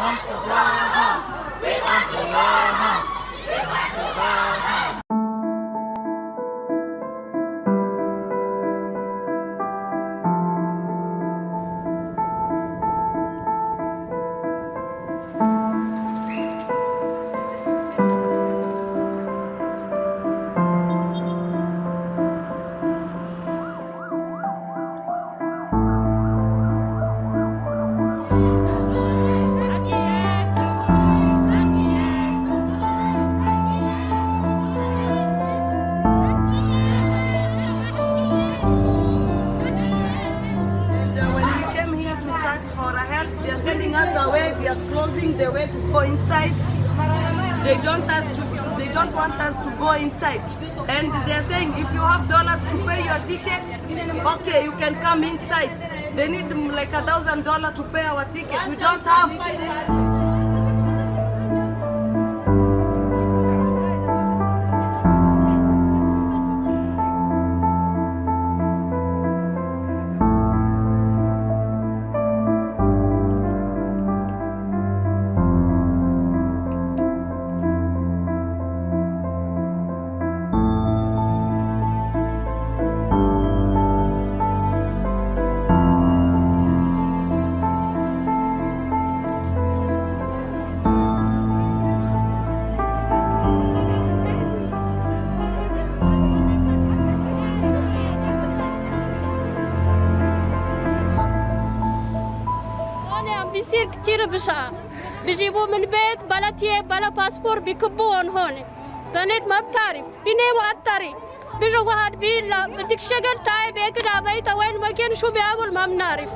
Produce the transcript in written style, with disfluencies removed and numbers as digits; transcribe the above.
want to go home. We want to go home. We want to go home. The way to go inside. They don't want us to go inside. And they're saying if you have dollars to pay your ticket, okay, you can come inside. They need like $1,000 to pay our ticket. We don't have. بيصير كتير بشع بيجيبوه من بيت بلا تياب بلا باسبور بيكبوهم هون بنات ما بتعرف بيناموا على الطريق بيجوا واحد بيقول بدك شغل تعي بياكل على بيته وين ما كان شو بيعمل ما بنعرف